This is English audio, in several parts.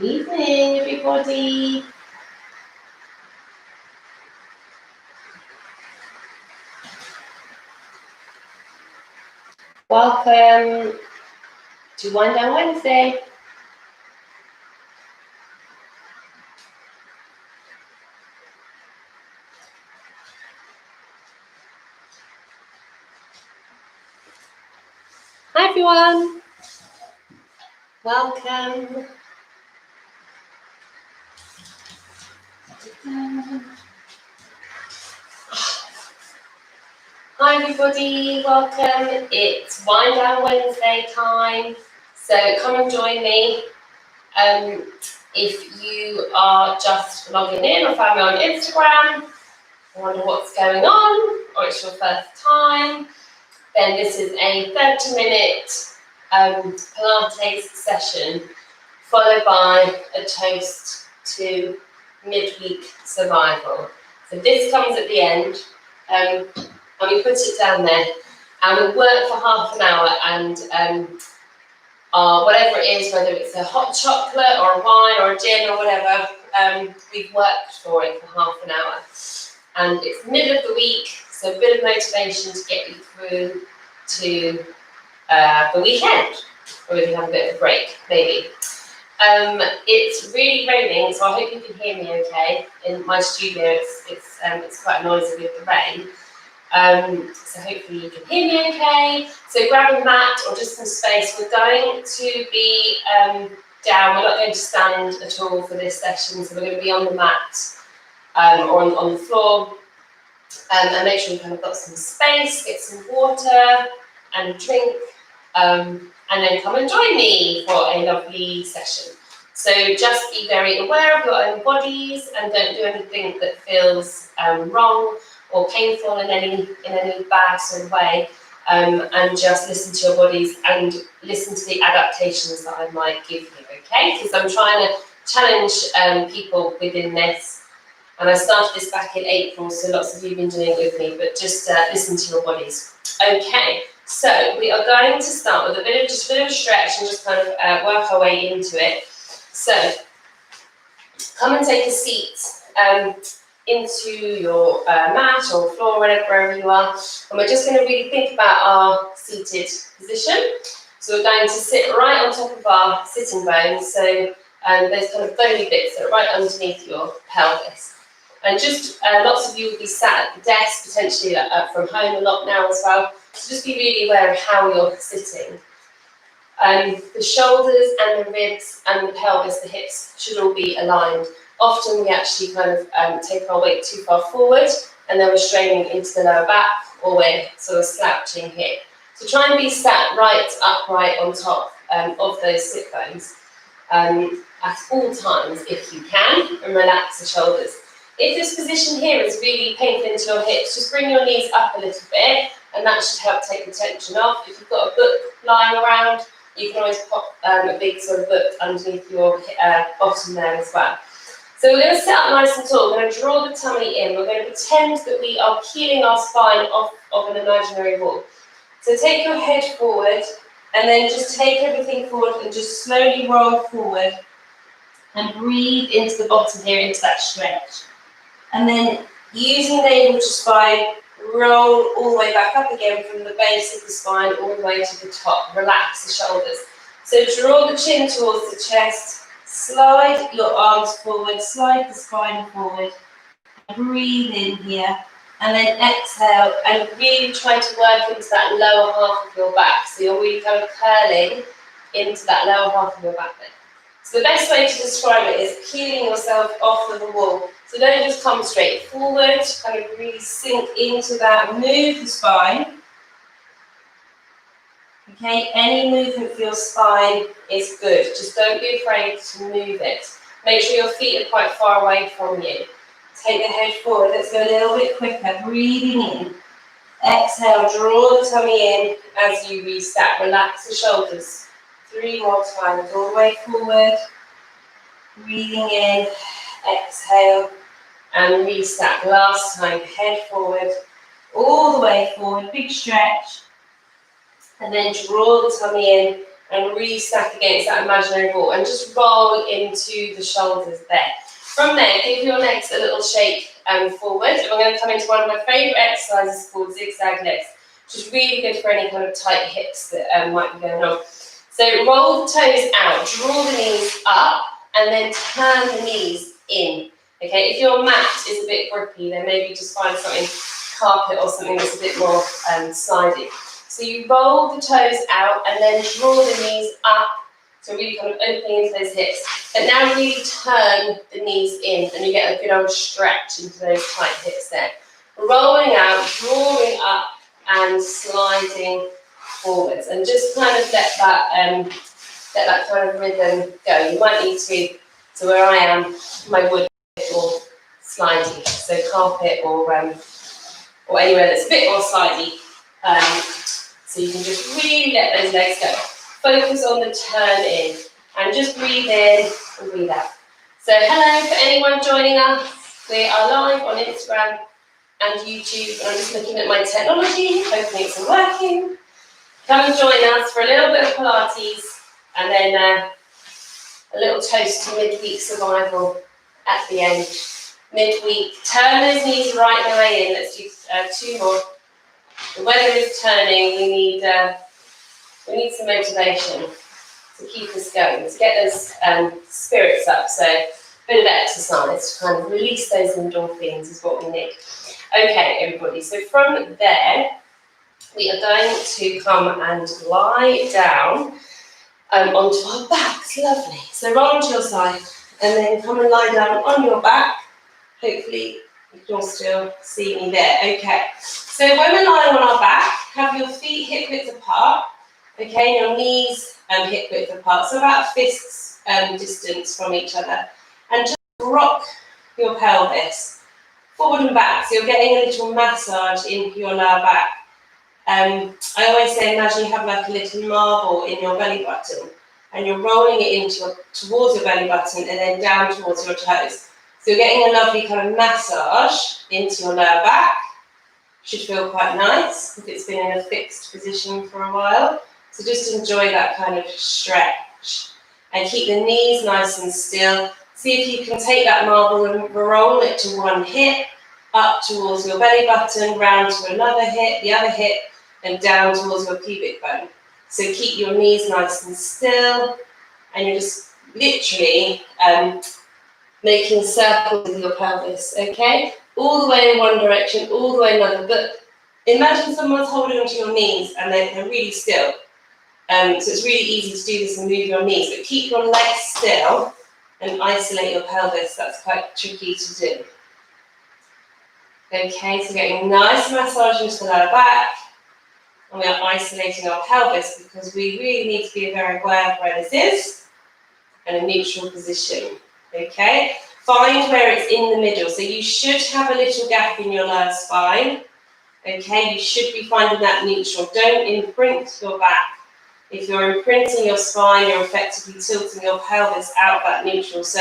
Evening, everybody. Welcome to Wind Down Wednesday. Hi, everyone. Welcome. Hi, everybody. Welcome. It's Wind Down Wednesday time. So come and join me. If you are just logging in or found me on Instagram, I wonder what's going on, or it's your first time, then this is a 30-minute Pilates session followed by a toast to midweek survival. So this comes at the end, and we put it down there, and we work for half an hour, and whatever it is, whether it's a hot chocolate or a wine or a gin or whatever, we've worked for it for half an hour. And it's the middle of the week, so a bit of motivation to get you through to the weekend, or we can have a bit of a break, maybe. It's really raining, so I hope you can hear me okay. In my studio, it's quite noisy with the rain. So hopefully you can hear me okay. So grab a mat or just some space. We're going to be down. We're not going to stand at all for this session, so we're going to be on the mat or on the floor. And make sure you've kind of got some space, get some water and a drink, and then come and join me for a lovely session. So just be very aware of your own bodies and don't do anything that feels wrong or painful in any bad sort of way, and just listen to your bodies and listen to the adaptations that I might give you, okay? Because I'm trying to challenge people within this. And I started this back in April, so lots of you have been doing it with me, but just listen to your bodies. Okay, so we are going to start with a bit of a stretch and just kind of work our way into it. So come and take a seat into your mat or floor, wherever you are. And we're just going to really think about our seated position. So we're going to sit right on top of our sitting bones. So there's kind of bony bits that are right underneath your pelvis. And just lots of you will be sat at the desk, potentially from home a lot now as well. So just be really aware of how you're sitting. The shoulders and the ribs and the pelvis, the hips, should all be aligned. Often we actually kind of take our weight too far forward, and then we're straining into the lower back, or we're sort of slouching here. So try and be sat right upright on top of those sit bones at all times if you can, and relax the shoulders. If this position here is really painful into your hips, just bring your knees up a little bit, and that should help take the tension off. If you've got a book lying around, you can always pop a big sort of book underneath your bottom there as well. So we're going to sit up nice and tall. We're going to draw the tummy in. We're going to pretend that we are peeling our spine off of an imaginary wall. So take your head forward, and then just take everything forward and just slowly roll forward and breathe into the bottom here, into that stretch. And then using the navel to spine, roll all the way back up again from the base of the spine all the way to the top. Relax the shoulders. So draw the chin towards the chest, slide your arms forward, slide the spine forward, breathe in here, and then exhale and really try to work into that lower half of your back. So you're really kind of curling into that lower half of your back there. So the best way to describe it is peeling yourself off of the wall. So don't just come straight forward, kind of really sink into that, move the spine. Okay, any movement for your spine is good. Just don't be afraid to move it. Make sure your feet are quite far away from you. Take the head forward. Let's go a little bit quicker. Breathing in. Exhale, draw the tummy in as you reset. Relax the shoulders. 3 more times, all the way forward. Breathing in. Exhale. And reset. Last time, head forward, all the way forward, big stretch. And then draw the tummy in and really stack against that imaginary wall, and just roll into the shoulders there. From there, give your legs a little shake forward. And we're going to come into one of my favourite exercises called zigzag legs, which is really good for any kind of tight hips that might be going on. So roll the toes out, draw the knees up, and then turn the knees in. Okay, if your mat is a bit grippy, then maybe just find something, carpet or something that's a bit more slidey. So you roll the toes out and then draw the knees up, so really kind of opening into those hips. But now really turn the knees in, and you get a good old stretch into those tight hips there. Rolling out, drawing up, and sliding forwards, and just kind of let that kind of rhythm go. You might need to where I am, my wood or slidey, so carpet or anywhere that's a bit more slidey. So you can just really let those legs go. Focus on the turn in, and just breathe in and breathe out. So hello for anyone joining us. We are live on Instagram and YouTube, and I'm just looking at my technology, hoping it's all working. Come and join us for a little bit of Pilates, and then a little toast to midweek survival at the end. Midweek, turn those knees right the way in. Let's do 2 more. The weather is turning. We need some motivation to keep us going, to get those spirits up. So a bit of exercise to kind of release those endorphins is what we need. Okay, everybody. So from there, we are going to come and lie down onto our backs. Lovely. So roll onto your side, and then come and lie down on your back. Hopefully you can still see me there. Okay. So when we're lying on our back, have your feet hip width apart. Okay, and your knees hip width apart. So about fists distance from each other. And just rock your pelvis forward and back. So you're getting a little massage into your lower back. I always say, imagine you have like a little marble in your belly button, and you're rolling it towards your belly button and then down towards your toes. So you're getting a lovely kind of massage into your lower back. Should feel quite nice if it's been in a fixed position for a while. So just enjoy that kind of stretch, and keep the knees nice and still. See if you can take that marble and roll it to one hip, up towards your belly button, round to another hip, the other hip, and down towards your pubic bone. So keep your knees nice and still, and you're just literally making circles with your pelvis, okay? All the way in one direction, all the way in another. But imagine someone's holding onto your knees and they're really still. So it's really easy to do this and move your knees, but keep your legs still and isolate your pelvis. That's quite tricky to do. Okay, so getting a nice massage into the lower back, and we are isolating our pelvis because we really need to be very aware of where this is and a neutral position. Okay, find where it's in the middle. So you should have a little gap in your lower spine. Okay, you should be finding that neutral. Don't imprint your back. If you're imprinting your spine, you're effectively tilting your pelvis out that neutral. So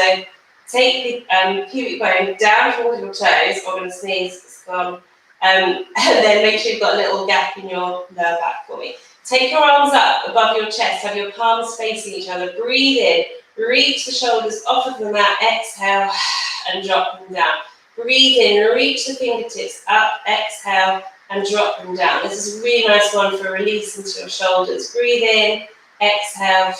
take the pubic bone down towards your toes. I'm going to sneeze, it's gone. And then make sure you've got a little gap in your lower back for me. Take your arms up above your chest. Have your palms facing each other. Breathe in. Reach the shoulders off of the mat. Exhale and drop them down. Breathe in. Reach the fingertips up. Exhale and drop them down. This is a really nice one for release into your shoulders. Breathe in. Exhale.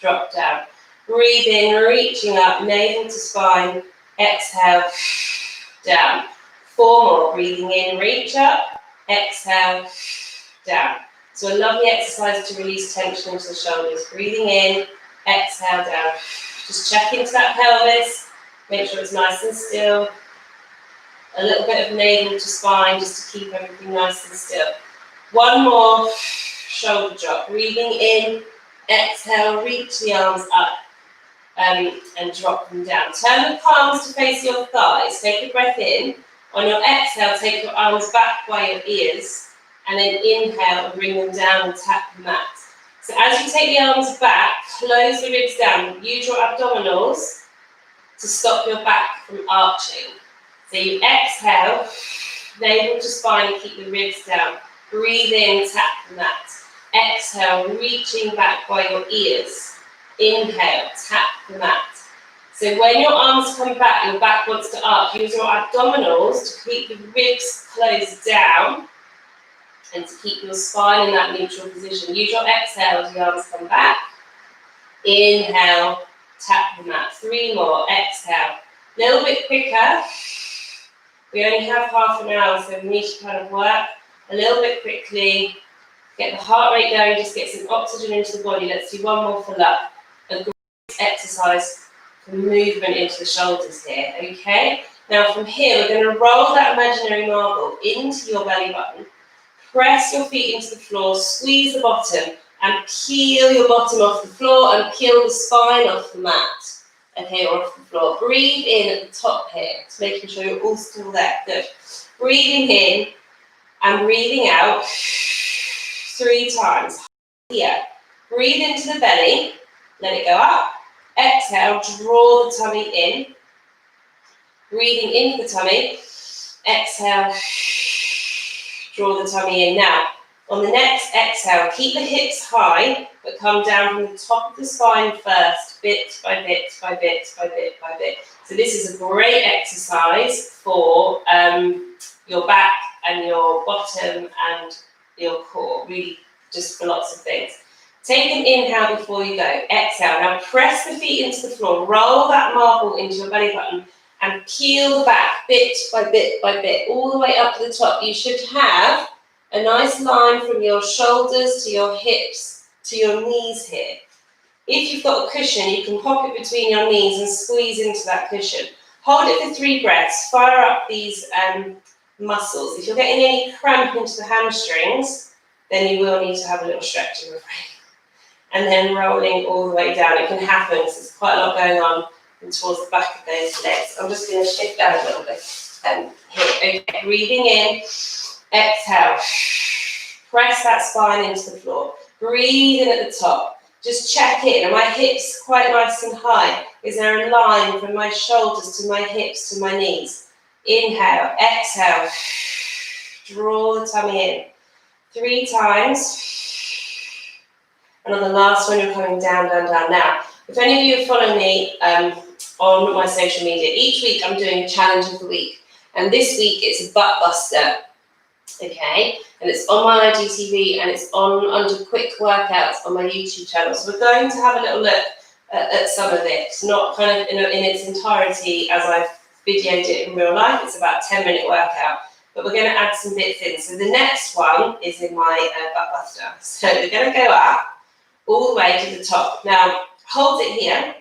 Drop down. Breathe in. Reaching up. Navel to spine. Exhale. Down. 4 more. Breathing in. Reach up. Exhale. Down. So a lovely exercise to release tension into the shoulders. Breathing in. Exhale down. Just check into that pelvis. Make sure it's nice and still. A little bit of navel to spine just to keep everything nice and still. 1 more shoulder drop. Breathing in. Exhale. Reach the arms up and drop them down. Turn the palms to face your thighs. Take a breath in. On your exhale, take your arms back by your ears. And then inhale and bring them down and tap the mat. So as you take the arms back, close the ribs down. Use your abdominals to stop your back from arching. So you exhale, navel to spine and keep the ribs down. Breathe in, tap the mat. Exhale, reaching back by your ears. Inhale, tap the mat. So when your arms come back, your back wants to up. Use your abdominals to keep the ribs closed down and to keep your spine in that neutral position. Use your exhale as the arms come back. Inhale, tap the mat. 3 more. Exhale. A little bit quicker. We only have half an hour, so we need to kind of work a little bit quickly. Get the heart rate going, just get some oxygen into the body. Let's do one more full up. A great exercise for movement into the shoulders here, okay? Now from here, we're going to roll that imaginary marble into your belly button. Press your feet into the floor, squeeze the bottom, and peel your bottom off the floor and peel the spine off the mat, okay, or off the floor. Breathe in at the top here, just making sure you're all still there. Good. Breathing in and breathing out 3 times. Here. Breathe into the belly, let it go up. Exhale, draw the tummy in. Breathing into the tummy. Exhale, draw the tummy in. Now, on the next exhale, keep the hips high, but come down from the top of the spine first, bit by bit by bit by bit by bit. So this is a great exercise for your back and your bottom and your core, really just for lots of things. Take an inhale before you go. Exhale. Now press the feet into the floor. Roll that marble into your belly button and peel the back bit by bit by bit, all the way up to the top. You should have a nice line from your shoulders to your hips to your knees here. If you've got a cushion, you can pop it between your knees and squeeze into that cushion. Hold it for 3 breaths. Fire up these muscles. If you're getting any cramp into the hamstrings, then you will need to have a little stretch, I'm afraid. And then rolling all the way down. It can happen because there's quite a lot going on towards the back of those legs. I'm just going to shift down a little bit. Here, okay, breathing in, exhale. Press that spine into the floor. Breathe in at the top. Just check in. Are my hips quite nice and high? Is there a line from my shoulders to my hips to my knees? Inhale, exhale. Draw the tummy in. 3 times. And on the last one, you're coming down, down, down. Now, if any of you follow me on my social media, each week I'm doing a challenge of the week. And this week it's a butt buster, okay? And it's on my IGTV and it's on under quick workouts on my YouTube channel. So we're going to have a little look at some of it, not kind of in its entirety as I've videoed it in real life. It's about a 10-minute workout. But we're going to add some bits in. So the next one is in my butt buster. So we're going to go up all the way to the top. Now, hold it here,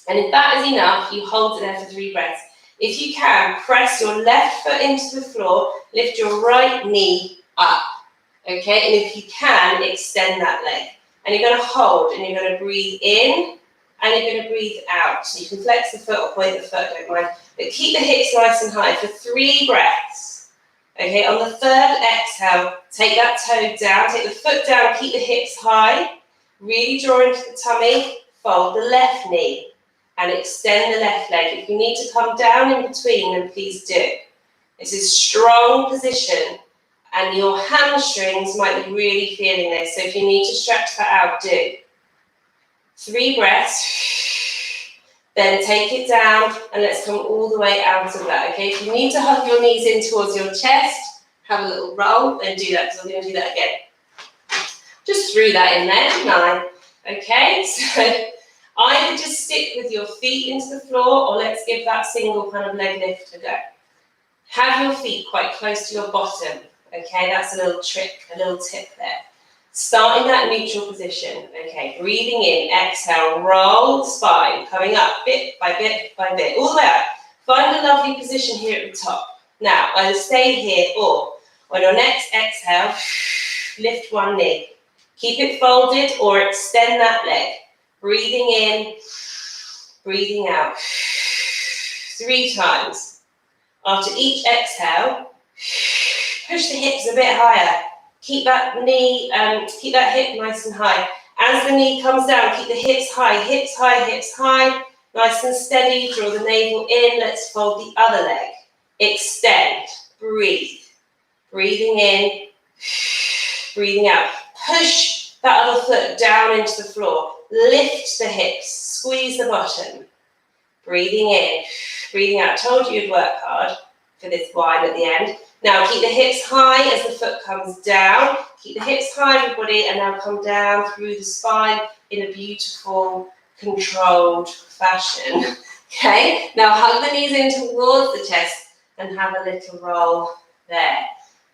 and if that is enough, you hold it there for 3 breaths. If you can, press your left foot into the floor, lift your right knee up, okay? And if you can, extend that leg. And you're going to hold, and you're going to breathe in, and you're going to breathe out. So you can flex the foot or point the foot, don't mind. But keep the hips nice and high for 3 breaths. Okay, on the 3rd exhale, take that toe down, take the foot down, keep the hips high. Really draw into the tummy, fold the left knee and extend the left leg. If you need to come down in between, then please do. It's a strong position and your hamstrings might be really feeling this. So if you need to stretch that out, do. 3 breaths, then take it down and let's come all the way out of that, okay? If you need to hug your knees in towards your chest, have a little roll, then do that because I'm going to do that again. Just threw that in there, didn't I? Okay, so either just stick with your feet into the floor or let's give that single kind of leg lift a go. Have your feet quite close to your bottom, okay? That's a little trick, a little tip there. Start in that neutral position, okay? Breathing in, exhale, roll the spine, coming up bit by bit by bit, all the way up. Find a lovely position here at the top. Now, either stay here or on your next exhale, lift one knee. Keep it folded or extend that leg. Breathing in, breathing out. 3 times. After each exhale, push the hips a bit higher. Keep that knee, keep that hip nice and high. As the knee comes down, keep the hips high, hips high, hips high. Nice and steady, draw the navel in. Let's fold the other leg. Extend, breathe. Breathing in, breathing out. Push That other foot down into the floor. Lift the hips, squeeze the bottom. Breathing in, breathing out. Told you you'd work hard for this wind at the end. Now keep the hips high as the foot comes down. Keep the hips high, everybody, and now come down through the spine in a beautiful, controlled fashion. Okay, now hug the knees in towards the chest and have a little roll there.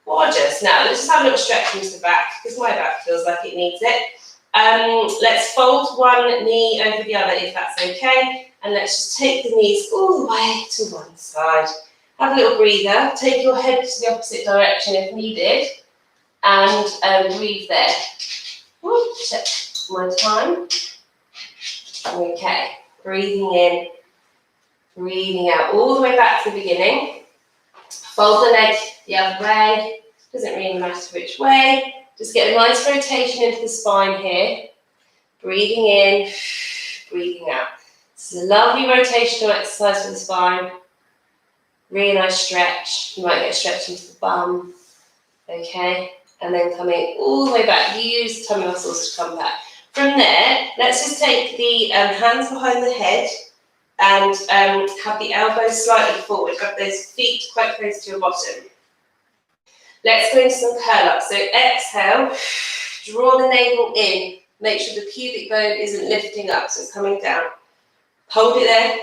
Gorgeous. Now let's just have a little stretch into the back because my back feels like it needs it. Let's fold one knee over the other if that's okay. And let's just take the knees all the way to one side. Have a little breather. Take your head to the opposite direction if needed. And breathe there. Ooh, check my time. Okay. Breathing in. Breathing out. All the way back to the beginning. Fold the leg the other way. Doesn't really matter which way. Just get a nice rotation into the spine here. Breathing in. Breathing out. It's a lovely rotational exercise for the spine. Really nice stretch. You might get a stretch into the bum. Okay, and then coming all the way back. You use tummy muscles to come back. From there, let's just take the hands behind the head and have the elbows slightly forward. Have those feet quite close to your bottom. Let's go into some curl up. So exhale, draw the navel in. Make sure the pubic bone isn't lifting up, so it's coming down. Hold it there.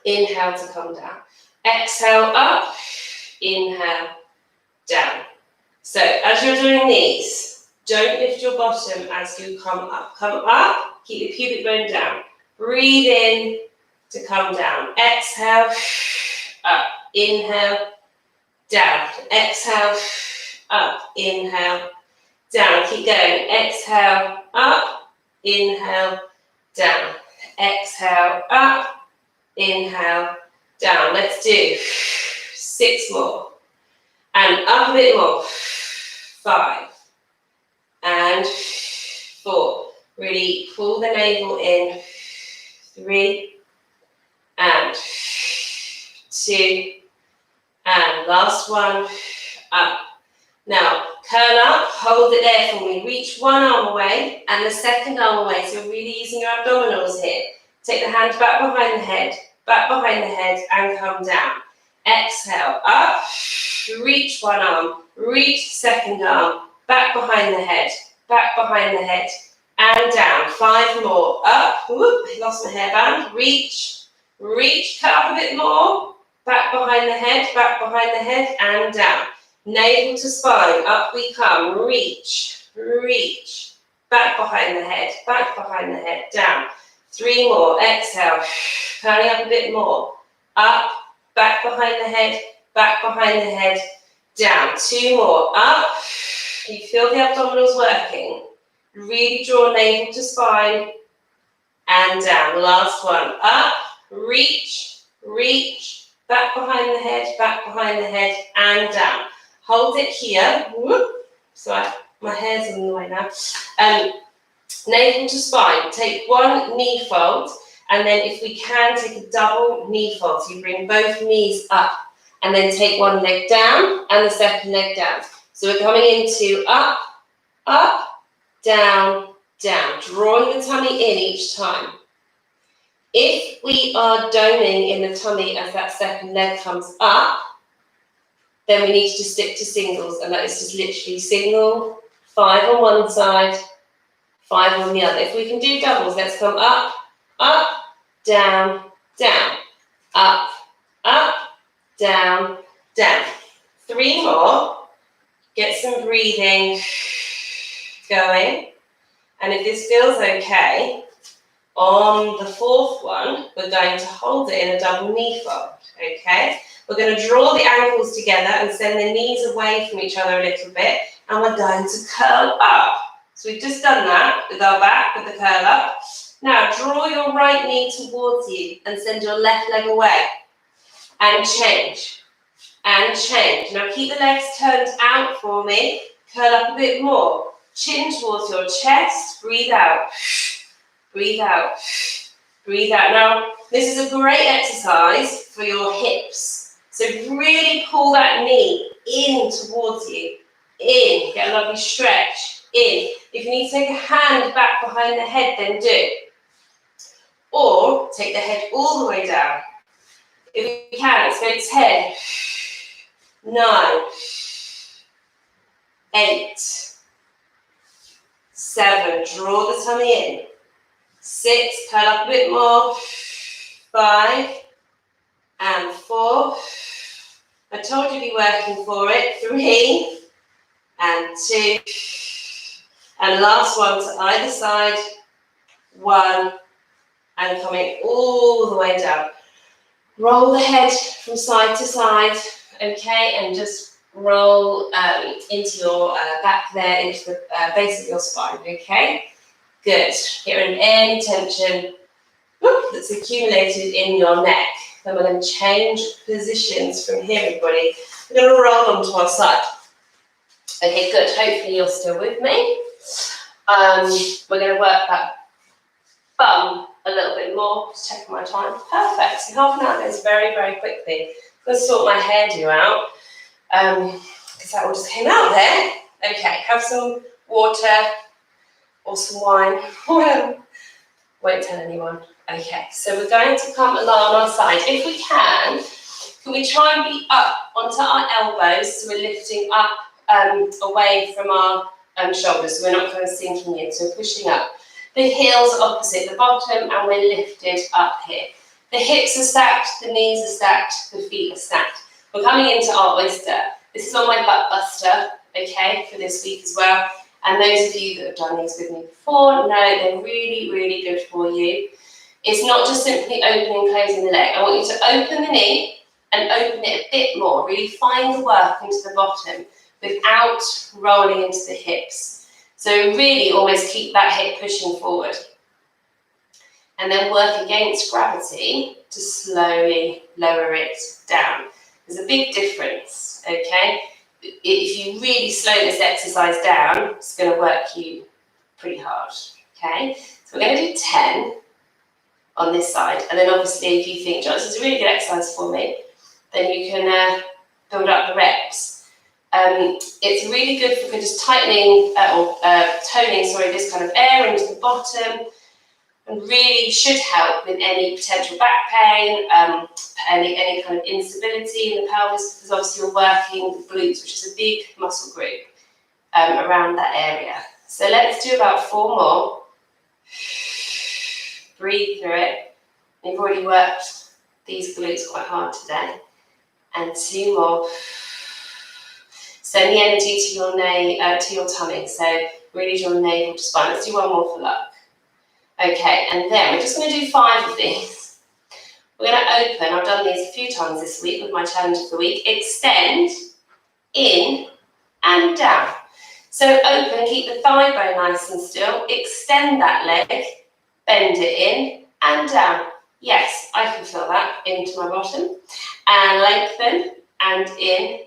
Inhale to come down. Exhale up. Inhale down. So as you're doing these, don't lift your bottom as you come up. Come up. Keep the pubic bone down. Breathe in to come down. Exhale up. Inhale down. Exhale up. Inhale down. Keep going. Exhale up. Inhale down. Exhale up, inhale, down. Let's do 6 more. And up a bit more. 5 and 4. Really pull the navel in. 3 and 2 and last one. Up. Now, curl up, hold it there for me. Reach one arm away and the second arm away. So you're really using your abdominals here. Take the hand back behind the head, and come down. Exhale, up, reach one arm, reach second arm, back behind the head, and down. 5 more. Up, whoop, lost my hairband. Reach, curl up a bit more, back behind the head, and down. Navel to spine, up we come, reach, back behind the head, down. 3 more, exhale, curling up a bit more, up, back behind the head, down. 2 more, up, you feel the abdominals working, really draw navel to spine, and down. Last one, up, reach, back behind the head, and down. Hold it here. Whoop. So my hair's on the way now. Navel to spine. Take one knee fold, and then if we can, take a double knee fold. So you bring both knees up, and then take one leg down and the second leg down. So we're coming into up, down, down. Drawing the tummy in each time. If we are doming in the tummy as that second leg comes up, then we need to just stick to singles, and that is just literally single, 5 on one side, 5 on the other. If we can do doubles, let's come up, down, down, up, down, down. 3 more. Get some breathing going. And if this feels okay, on the 4th one, we're going to hold it in a double knee fold, okay? We're going to draw the ankles together and send the knees away from each other a little bit, and we're going to curl up. So we've just done that with our back, with the curl up. Now draw your right knee towards you and send your left leg away. And change. And change. Now keep the legs turned out for me. Curl up a bit more. Chin towards your chest. Breathe out. Breathe out. Breathe out. Now, this is a great exercise for your hips. So really pull that knee in towards you. In. Get a lovely stretch. in. If you need to take a hand back behind the head, then do. Or take the head all the way down. If you can, let's go 10, 9, 8, 7, draw the tummy in. 6, curl up a bit more. 5 and 4. I told you to be working for it. 3 and 2. And last one to either side. 1 and coming all the way down. Roll the head from side to side, okay, and just roll into your back there, into the base of your spine, okay? Good. Get rid of any tension that's accumulated in your neck. Then we're going to change positions from here, everybody. We're going to roll onto our side. Okay, good. Hopefully you're still with me. We're going to work that bum a little bit more. Just checking my time. Perfect. So half an hour goes very, very quickly. I'm going to sort my hairdo out because that all just came out there. Okay, have some water or some wine. Won't tell anyone. Okay, so we're going to come along on our side. If we can we try and be up onto our elbows so we're lifting up away from our shoulders, so we're not kind of sinking in, so we're pushing up. The heels are opposite the bottom and we're lifted up here. The hips are stacked, the knees are stacked, the feet are stacked. We're coming into our oyster. This is on my butt buster, okay, for this week as well. And those of you that have done these with me before know they're really, really good for you. It's not just simply opening and closing the leg. I want you to open the knee and open it a bit more. Really find the work into the bottom without rolling into the hips. So really almost keep that hip pushing forward. And then work against gravity to slowly lower it down. There's a big difference, okay? If you really slow this exercise down, it's going to work you pretty hard, okay? So we're going to do 10 on this side, and then obviously if you think, John, this is a really good exercise for me, then you can build up the reps. It's really good for just tightening or toning, this kind of air into the bottom, and really should help with any potential back pain, any kind of instability in the pelvis, because obviously you're working the glutes, which is a big muscle group around that area. So let's do about 4 more. Breathe through it. You've already worked these glutes quite hard today. And 2 more. Send the energy to your tummy. So really your navel to spine. Let's do 1 more for luck. Okay, and then we're just going to do 5 of these. We're going to open. I've done these a few times this week with my challenge of the week. Extend, in, and down. So open, keep the thigh bone nice and still. Extend that leg, bend it in, and down. Yes, I can feel that into my bottom. And lengthen, and in,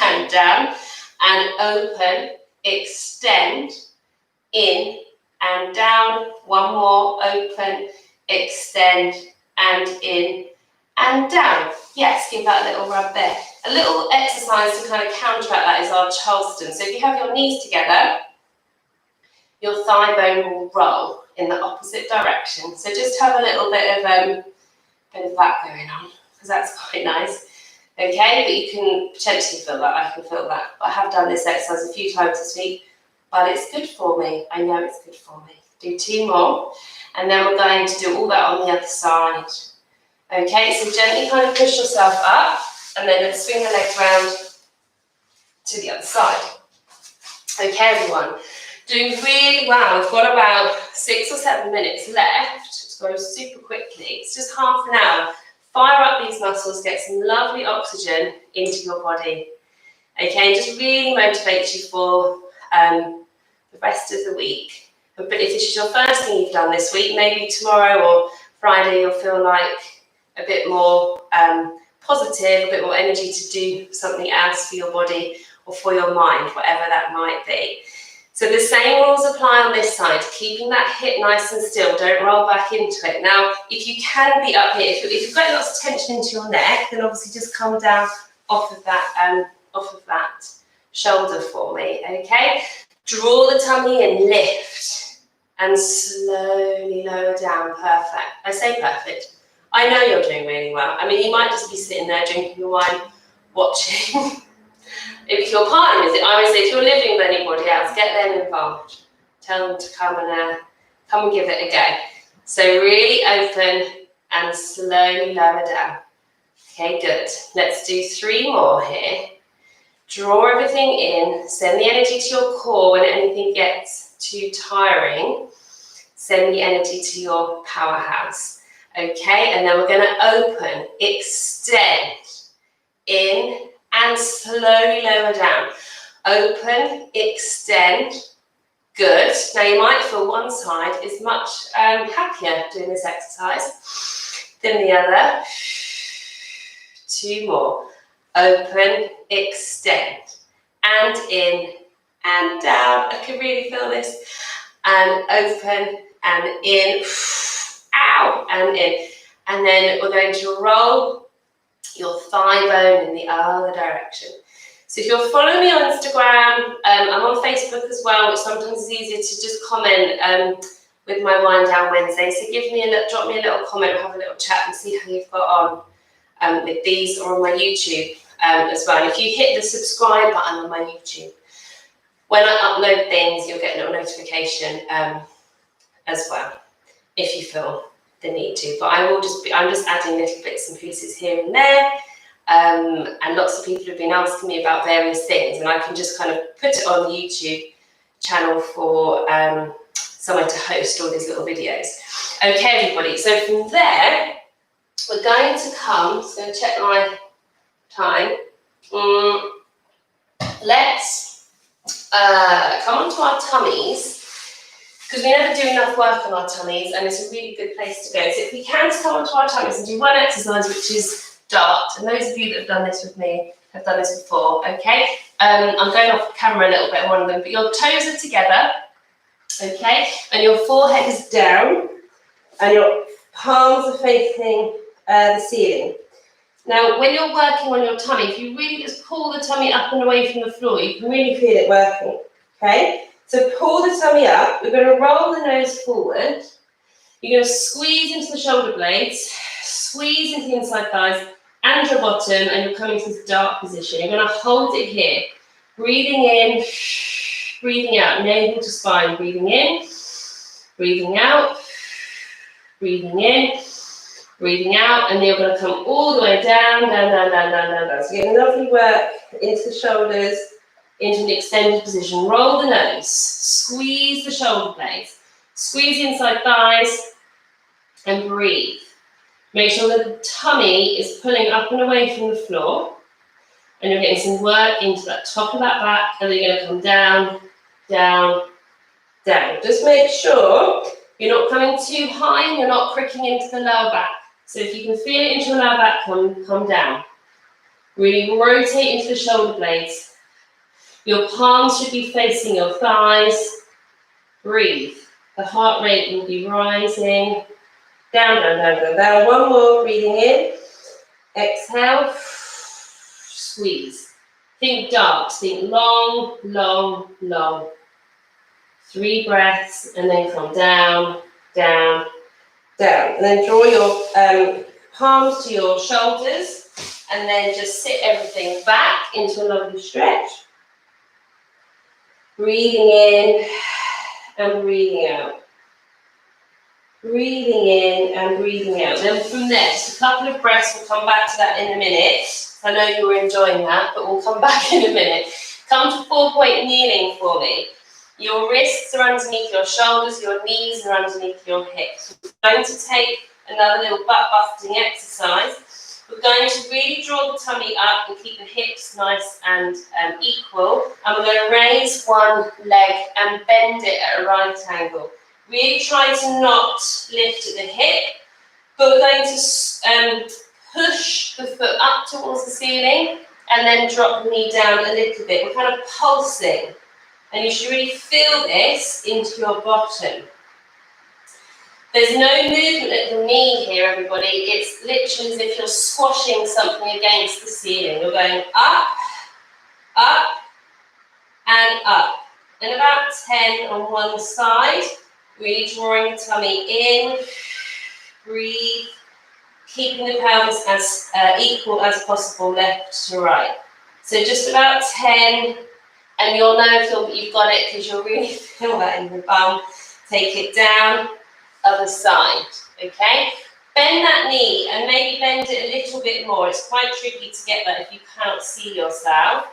and down. And open, extend, in, and down. 1 more, open, extend, and in, and down. Yes, give that a little rub there. A little exercise to kind of counteract that is our Charleston. So if you have your knees together, your thigh bone will roll in the opposite direction. So just have a little bit of that going on, because that's quite nice. Okay, but you can potentially feel that. I can feel that. But I have done this exercise a few times this week, but it's good for me. I know it's good for me. Do 2 more, and then we're going to do all that on the other side. Okay, so gently kind of push yourself up, and then let's swing the legs round to the other side. Okay, everyone, doing really well. We've got about 6 or 7 minutes left. It's going super quickly. It's just half an hour. Fire up these muscles, get some lovely oxygen into your body. Okay, just really motivate you for the rest of the week. But if this is your first thing you've done this week, maybe tomorrow or Friday you'll feel like a bit more positive, a bit more energy to do something else for your body or for your mind, whatever that might be. So the same rules apply on this side, keeping that hip nice and still, don't roll back into it. Now, if you can be up here, if you've got lots of tension into your neck, then obviously just come down off of that shoulder for me, okay? Draw the tummy in, lift, and slowly lower down. Perfect. I say perfect. I know you're doing really well. I mean, you might just be sitting there drinking your wine, watching. If your partner is it, I would say if you're living with anybody else, get them involved. Tell them to come and give it a go. So really open and slowly lower down. Okay, good. Let's do 3 more here. Draw everything in, send the energy to your core when anything gets too tiring. Send the energy to your powerhouse. Okay, and then we're going to open, extend, in, and slowly lower down. Open, extend, good. Now you might feel one side is much happier doing this exercise than the other. 2 more. Open, extend, and in, and down. I can really feel this. And open, and in, out, and in. And then we're going to roll your thigh bone in the other direction. So if you're following me on Instagram, I'm on Facebook as well, which sometimes is easier to just comment with my Wind Down Wednesday. So drop me a little comment, or have a little chat and see how you've got on with these, or on my YouTube as well. And if you hit the subscribe button on my YouTube, when I upload things, you'll get a little notification as well, if you feel the need to. But I'm just adding little bits and pieces here and there. And lots of people have been asking me about various things, and I can just kind of put it on the YouTube channel for someone to host all these little videos. Okay, everybody, so from there, we're going to come, just going to check my time. Let's come onto our tummies, because we never do enough work on our tummies, and it's a really good place to go. So if we can just come onto our tummies and do one exercise, which is dart, and those of you that have done this with me have done this before, okay? I'm going off camera a little bit on one of them, but your toes are together, okay? And your forehead is down, and your palms are facing the ceiling. Now, when you're working on your tummy, if you really just pull the tummy up and away from the floor, you can really feel it working, okay? So pull the tummy up. We're going to roll the nose forward. You're going to squeeze into the shoulder blades, squeeze into the inside thighs and your bottom, and you're coming to this dart position. You're going to hold it here. Breathing in, breathing out, navel to spine. Breathing in, breathing out, breathing in, breathing out, and then you're going to come all the way down, down, down, down, down, down, down. So you're getting lovely work into the shoulders, into an extended position. Roll the nose, squeeze the shoulder blades, squeeze the inside thighs, and breathe. Make sure that the tummy is pulling up and away from the floor, and you're getting some work into that top of that back, and then you're going to come down, down, down. Just make sure you're not coming too high and you're not cricking into the lower back. So if you can feel it into the lower back, come down. Really rotate into the shoulder blades. Your palms should be facing your thighs. Breathe. The heart rate will be rising. Down, down, down, down, down. One more, breathing in. Exhale. Squeeze. Think dark, think long, long, long. 3 breaths, and then come down, down, down. And then draw your palms to your shoulders, and then just sit everything back into a lovely stretch. Breathing in and breathing out. Breathing in and breathing out. Then from there, just a couple of breaths, we'll come back to that in a minute. I know you were enjoying that, but we'll come back in a minute. Come to 4-point kneeling for me. Your wrists are underneath your shoulders, your knees are underneath your hips. We're going to take another little butt busting exercise. We're going to really draw the tummy up and keep the hips nice and equal. And we're going to raise one leg and bend it at a right angle. Really try to not lift at the hip, but we're going to push the foot up towards the ceiling and then drop the knee down a little bit. We're kind of pulsing, and you should really feel this into your bottom. There's no movement at the knee here, everybody. It's literally as if you're squashing something against the ceiling. You're going up, up, and up. and about 10 on one side. Really drawing the tummy in. Breathe. Keeping the pelvis as equal as possible, left to right. So just about 10, and you'll know if you've got it because you'll really feel that in the bum. Take it down, other side, okay? Bend that knee and maybe bend it a little bit more. It's quite tricky to get that if you can't see yourself.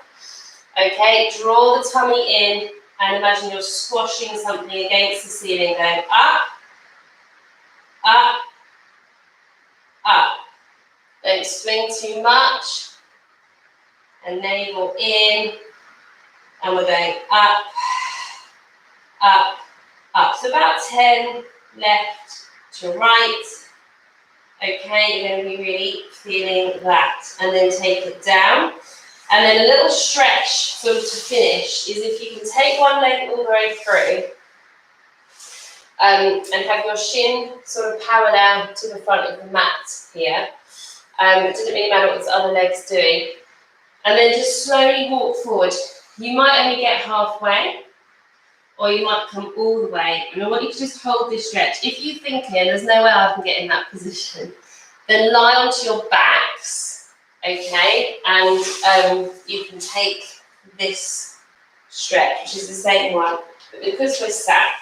Okay, draw the tummy in and imagine you're squashing something against the ceiling, going up, up, up. Don't swing too much. And navel in, and we're going up, up, up. So about 10, left to right. Okay, you're going to be really feeling that. And then take it down. And then a little stretch sort of to finish is if you can take one leg all the way through and have your shin sort of parallel to the front of the mat here. It doesn't really matter what the other leg's doing. And then just slowly walk forward. You might only get halfway, or you might come all the way. And I want you to just hold this stretch. If you're thinking, there's no way I can get in that position, then lie onto your backs, okay? And you can take this stretch, which is the same one. But because we're sat,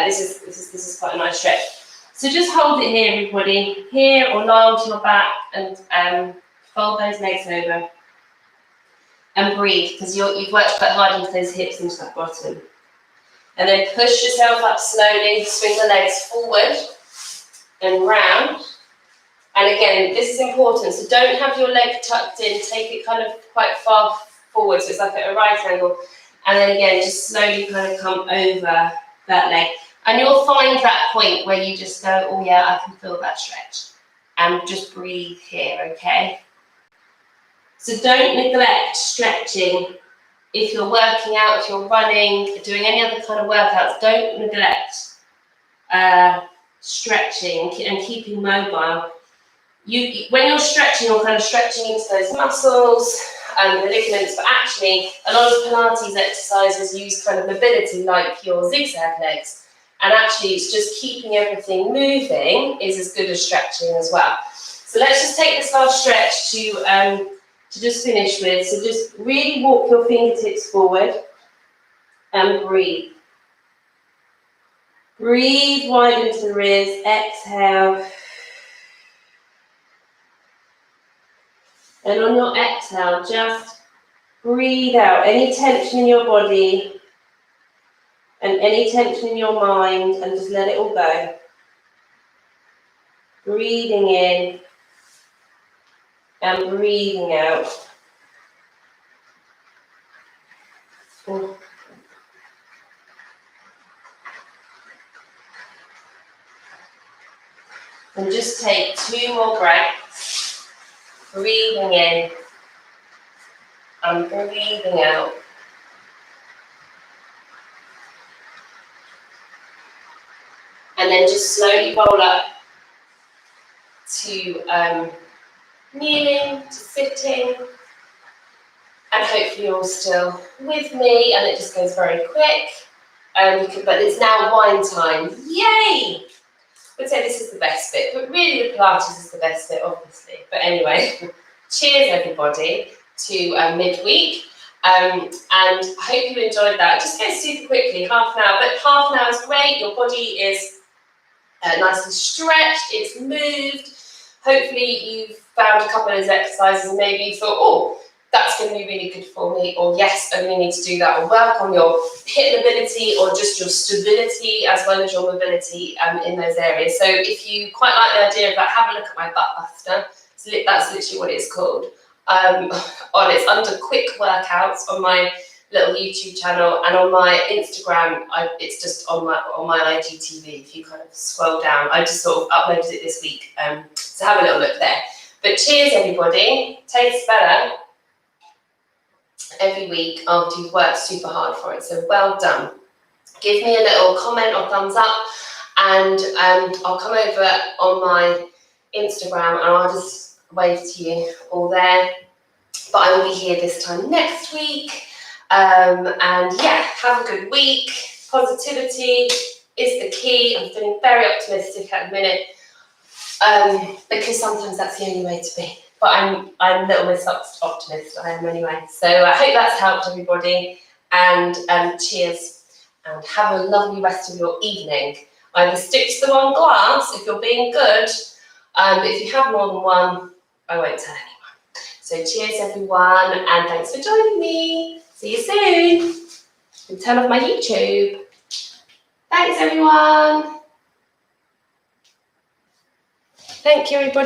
this is quite a nice stretch. So just hold it here, everybody. Here, or lie onto your back and fold those legs over. And breathe, because you've worked quite hard into those hips into that bottom. And then push yourself up slowly, swing the legs forward and round. And again, this is important, so don't have your leg tucked in, take it kind of quite far forward, so it's like at a right angle. And then again, just slowly kind of come over that leg. And you'll find that point where you just go, oh yeah, I can feel that stretch. And just breathe here, okay? So don't neglect stretching. If you're working out, if you're running, doing any other kind of workouts, don't neglect stretching and keeping mobile. When you're stretching, you're kind of stretching into those muscles and the ligaments, but actually a lot of Pilates exercises use kind of mobility like your zigzag legs. And actually it's just keeping everything moving is as good as stretching as well. So let's just take this last stretch to just finish with. So just really walk your fingertips forward and breathe. Breathe wide into the ribs, exhale. And on your exhale, just breathe out any tension in your body and any tension in your mind, and just let it all go. Breathing in and breathing out. And just take 2 more breaths. Breathing in and breathing out. And then just slowly roll up to kneeling, to sitting. And hopefully you're all still with me, and it just goes very quick. But it's now wine time. Yay! I would say this is the best bit, but really the Pilates is the best bit, obviously. But anyway, cheers everybody to midweek. And I hope you enjoyed that. Just go super quickly, half an hour, but half an hour is great. Your body is nicely stretched, it's moved. Hopefully you've found a couple of those exercises and maybe you thought, oh, that's going to be really good for me, or yes, I really need to do that, or work on your hip mobility or just your stability as well as your mobility in those areas. So if you quite like the idea of that, have a look at my butt buster. That's literally what it's called. It's under quick workouts on my little YouTube channel, and on my Instagram, it's just on my IGTV. If you kind of scroll down, I just sort of uploaded it this week, so have a little look there. But cheers everybody, tastes better every week after you've worked super hard for it, so well done. Give me a little comment or thumbs up, and I'll come over on my Instagram and I'll just wave to you all there. But I will be here this time next week. And yeah, have a good week. Positivity is the key. I'm feeling very optimistic at the minute, because sometimes that's the only way to be. But I'm a little bit optimist, I am anyway. So I hope that's helped everybody, and cheers, and have a lovely rest of your evening. Either stick to the one glass if you're being good. If you have more than one, I won't tell anyone. So cheers everyone, and thanks for joining me. See you soon. And turn off my YouTube. Thanks everyone. Thank you everybody.